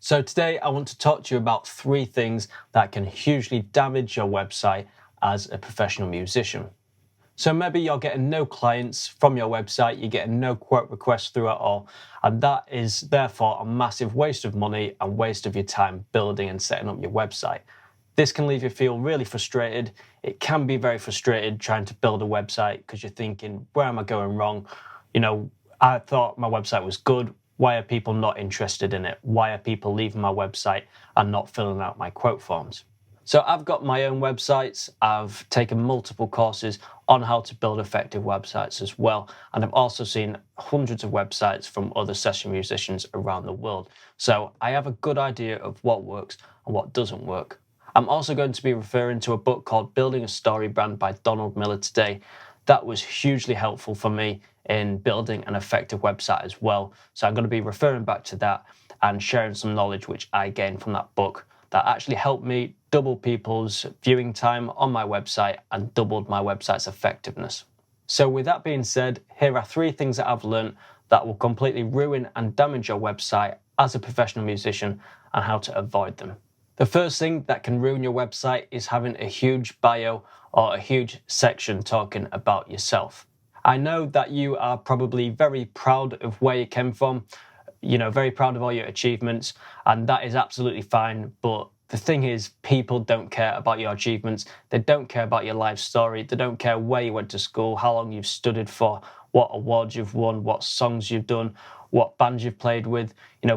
So today I want to talk to you about 3 things that can hugely damage your website as a professional musician. So maybe you're getting no clients from your website, you're getting no quote requests through at all, and that is therefore a massive waste of money and waste of your time building and setting up your website. This can leave you feel really frustrated. It can be very frustrated trying to build a website because you're thinking, where am I going wrong? I thought my website was good. Why are people not interested in it? Why are people leaving my website and not filling out my quote forms? So I've got my own websites. I've taken multiple courses on how to build effective websites as well. And I've also seen hundreds of websites from other session musicians around the world. So I have a good idea of what works and what doesn't work. I'm also going to be referring to a book called Building a Story Brand by Donald Miller today. That was hugely helpful for me in building an effective website as well. So I'm going to be referring back to that and sharing some knowledge which I gained from that book that actually helped me double people's viewing time on my website and doubled my website's effectiveness. So with that being said, here are 3 things that I've learned that will completely ruin and damage your website as a professional musician and how to avoid them. The first thing that can ruin your website is having a huge bio or a huge section talking about yourself. I know that you are probably very proud of where you came from, very proud of all your achievements, and that is absolutely fine. But the thing is, people don't care about your achievements. They don't care about your life story. They don't care where you went to school, how long you've studied for, what awards you've won, what songs you've done, what bands you've played with.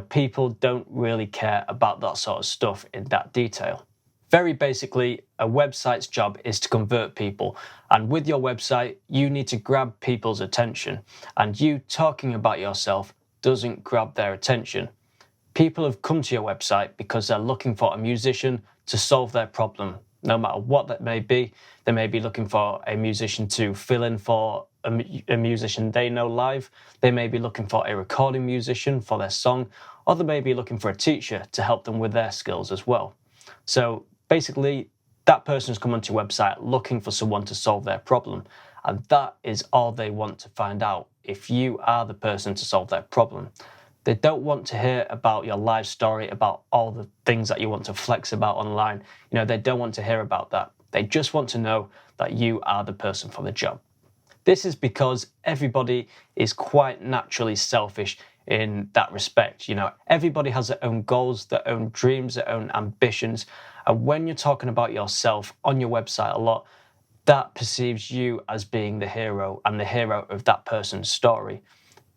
People don't really care about that sort of stuff in that detail. Very basically, a website's job is to convert people. And with your website, you need to grab people's attention. And you talking about yourself doesn't grab their attention. People have come to your website because they're looking for a musician to solve their problem, no matter what that may be. They may be looking for a musician to fill in for a musician they know live. They may be looking for a recording musician for their song, or they may be looking for a teacher to help them with their skills as well. So basically, that person's come onto your website looking for someone to solve their problem, and that is all they want to find out, if you are the person to solve their problem. They don't want to hear about your life story, about all the things that you want to flex about online. They don't want to hear about that. They just want to know that you are the person for the job. This is because everybody is quite naturally selfish in that respect. Everybody has their own goals, their own dreams, their own ambitions. And when you're talking about yourself on your website a lot, that perceives you as being the hero and the hero of that person's story.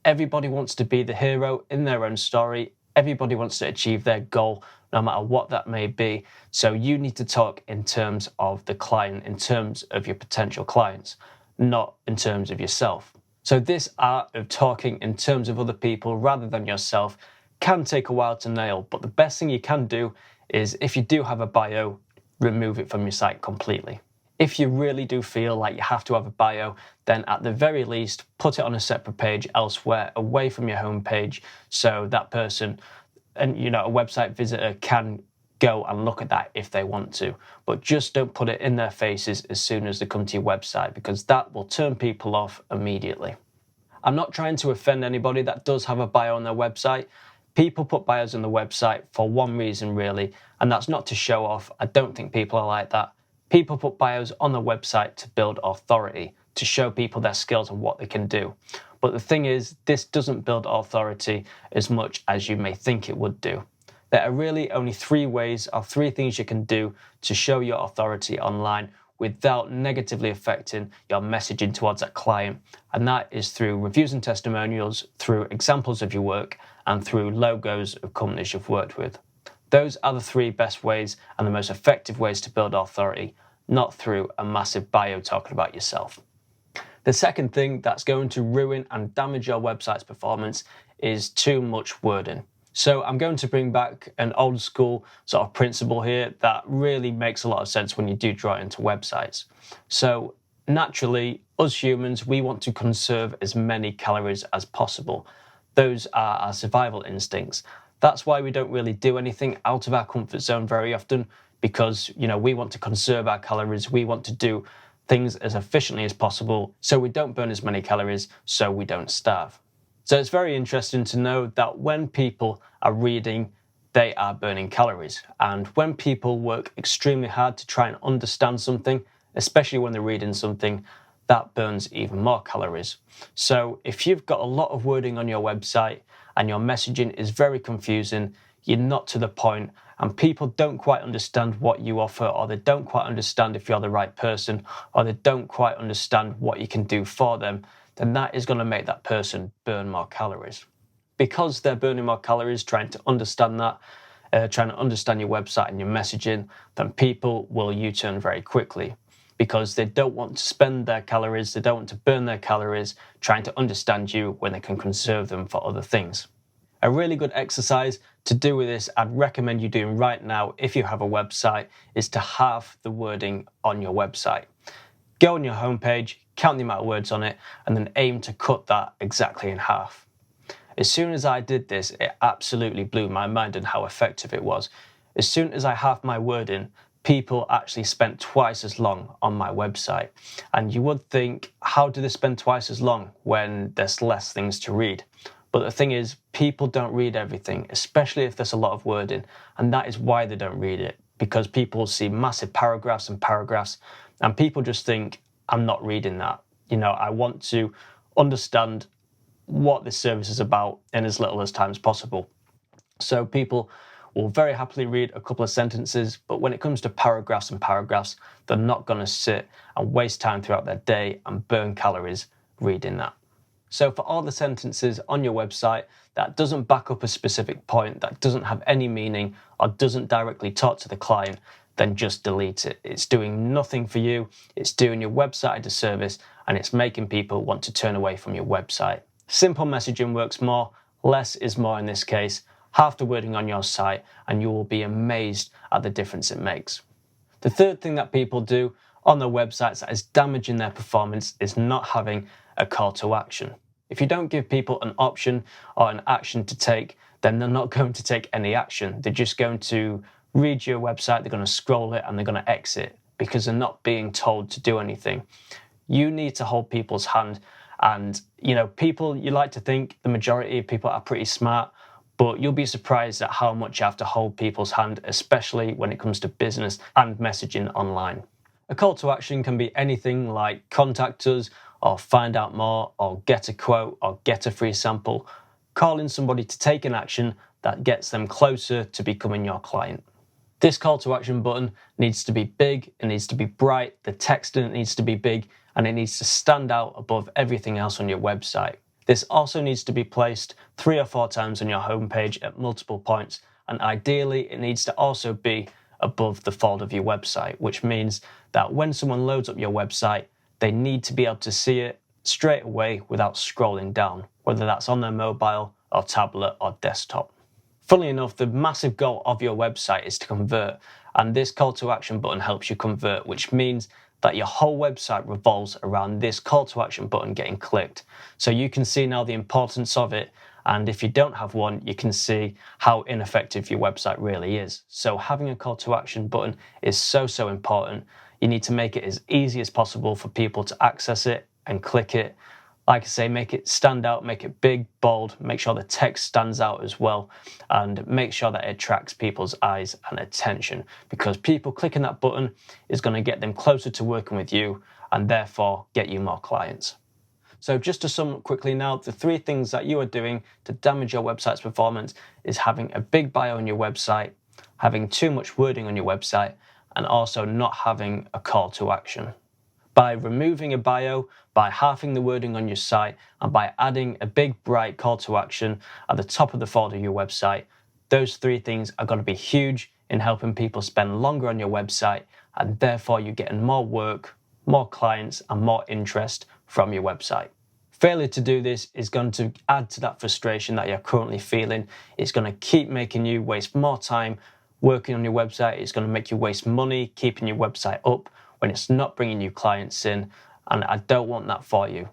Everybody wants to be the hero in their own story. Everybody wants to achieve their goal, no matter what that may be. So you need to talk in terms of the client, in terms of your potential clients, not in terms of yourself. So this art of talking in terms of other people rather than yourself can take a while to nail, but the best thing you can do is, if you do have a bio, remove it from your site completely. If you really do feel like you have to have a bio, then at the very least, put it on a separate page elsewhere, away from your homepage, so that person and a website visitor can go and look at that if they want to. But just don't put it in their faces as soon as they come to your website, because that will turn people off immediately. I'm not trying to offend anybody that does have a bio on their website. People put bios on the website for one reason, really, and that's not to show off. I don't think people are like that. People put bios on the website to build authority, to show people their skills and what they can do. But the thing is, this doesn't build authority as much as you may think it would do. There are really only 3 ways or 3 things you can do to show your authority online without negatively affecting your messaging towards that client. And that is through reviews and testimonials, through examples of your work, and through logos of companies you've worked with. Those are the 3 best ways and the most effective ways to build authority, not through a massive bio talking about yourself. The second thing that's going to ruin and damage your website's performance is too much wording. So I'm going to bring back an old school sort of principle here that really makes a lot of sense when you do draw it into websites. So naturally, us humans, we want to conserve as many calories as possible. Those are our survival instincts. That's why we don't really do anything out of our comfort zone very often, because we want to conserve our calories. We want to do things as efficiently as possible so we don't burn as many calories, so we don't starve. So it's very interesting to know that when people are reading they are burning calories. And when people work extremely hard to try and understand something, especially when they're reading something, that burns even more calories. So if you've got a lot of wording on your website and your messaging is very confusing, you're not to the point, and people don't quite understand what you offer, or they don't quite understand if you're the right person, or they don't quite understand what you can do for them, then that is going to make that person burn more calories. Because they're burning more calories trying to understand that, trying to understand your website and your messaging, then people will U-turn very quickly, because they don't want to spend their calories, they don't want to burn their calories trying to understand you when they can conserve them for other things. A really good exercise to do with this, I'd recommend you doing right now if you have a website, is to halve the wording on your website. Go on your homepage, count the amount of words on it, and then aim to cut that exactly in half. As soon as I did this, it absolutely blew my mind on how effective it was. As soon as I halved my wording, people actually spent twice as long on my website. And you would think, how do they spend twice as long when there's less things to read? But the thing is, people don't read everything, especially if there's a lot of wording. And that is why they don't read it, because people see massive paragraphs and paragraphs, and people just think, I'm not reading that. I want to understand what this service is about in as little as time as possible. So people will very happily read a couple of sentences, but when it comes to paragraphs and paragraphs, they're not going to sit and waste time throughout their day and burn calories reading that. So for all the sentences on your website that doesn't back up a specific point, that doesn't have any meaning, or doesn't directly talk to the client, then just delete it. It's doing nothing for you, it's doing your website a disservice, and it's making people want to turn away from your website. Simple messaging works more, less is more in this case. Half the wording on your site, and you will be amazed at the difference it makes. The third thing that people do on their websites that is damaging their performance is not having a call to action. If you don't give people an option or an action to take, then they're not going to take any action. They're just going to read your website, they're going to scroll it, and they're going to exit because they're not being told to do anything. You need to hold people's hand. And, people, you like to think the majority of people are pretty smart, but you'll be surprised at how much you have to hold people's hand, especially when it comes to business and messaging online. A call to action can be anything like contact us, or find out more, or get a quote, or get a free sample. Calling somebody to take an action that gets them closer to becoming your client. This call to action button needs to be big, it needs to be bright, the text in it needs to be big, and it needs to stand out above everything else on your website. This also needs to be placed 3 or 4 times on your homepage at multiple points, and ideally it needs to also be above the fold of your website, which means that when someone loads up your website, they need to be able to see it straight away without scrolling down, whether that's on their mobile or tablet or desktop. Funnily enough, the massive goal of your website is to convert, and this call to action button helps you convert, which means that your whole website revolves around this call to action button getting clicked. So you can see now the importance of it, and if you don't have one, you can see how ineffective your website really is. So having a call to action button is so important. You need to make it as easy as possible for people to access it and click it. Like I say, make it stand out, make it big, bold, make sure the text stands out as well, and make sure that it attracts people's eyes and attention, because people clicking that button is going to get them closer to working with you and therefore get you more clients. So just to sum up quickly now, the 3 things that you are doing to damage your website's performance is having a big bio on your website, having too much wording on your website, and also not having a call to action. By removing a bio, by halving the wording on your site, and by adding a big bright call to action at the top of the folder of your website, those 3 things are going to be huge in helping people spend longer on your website, and therefore you're getting more work, more clients, and more interest from your website. Failure to do this is going to add to that frustration that you're currently feeling. It's going to keep making you waste more time working on your website. It's going to make you waste money keeping your website up when it's not bringing you clients in, and I don't want that for you.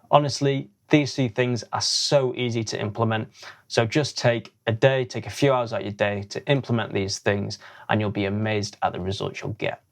Honestly, these 3 things are so easy to implement, so just take a few hours out of your day to implement these things, and you'll be amazed at the results you'll get.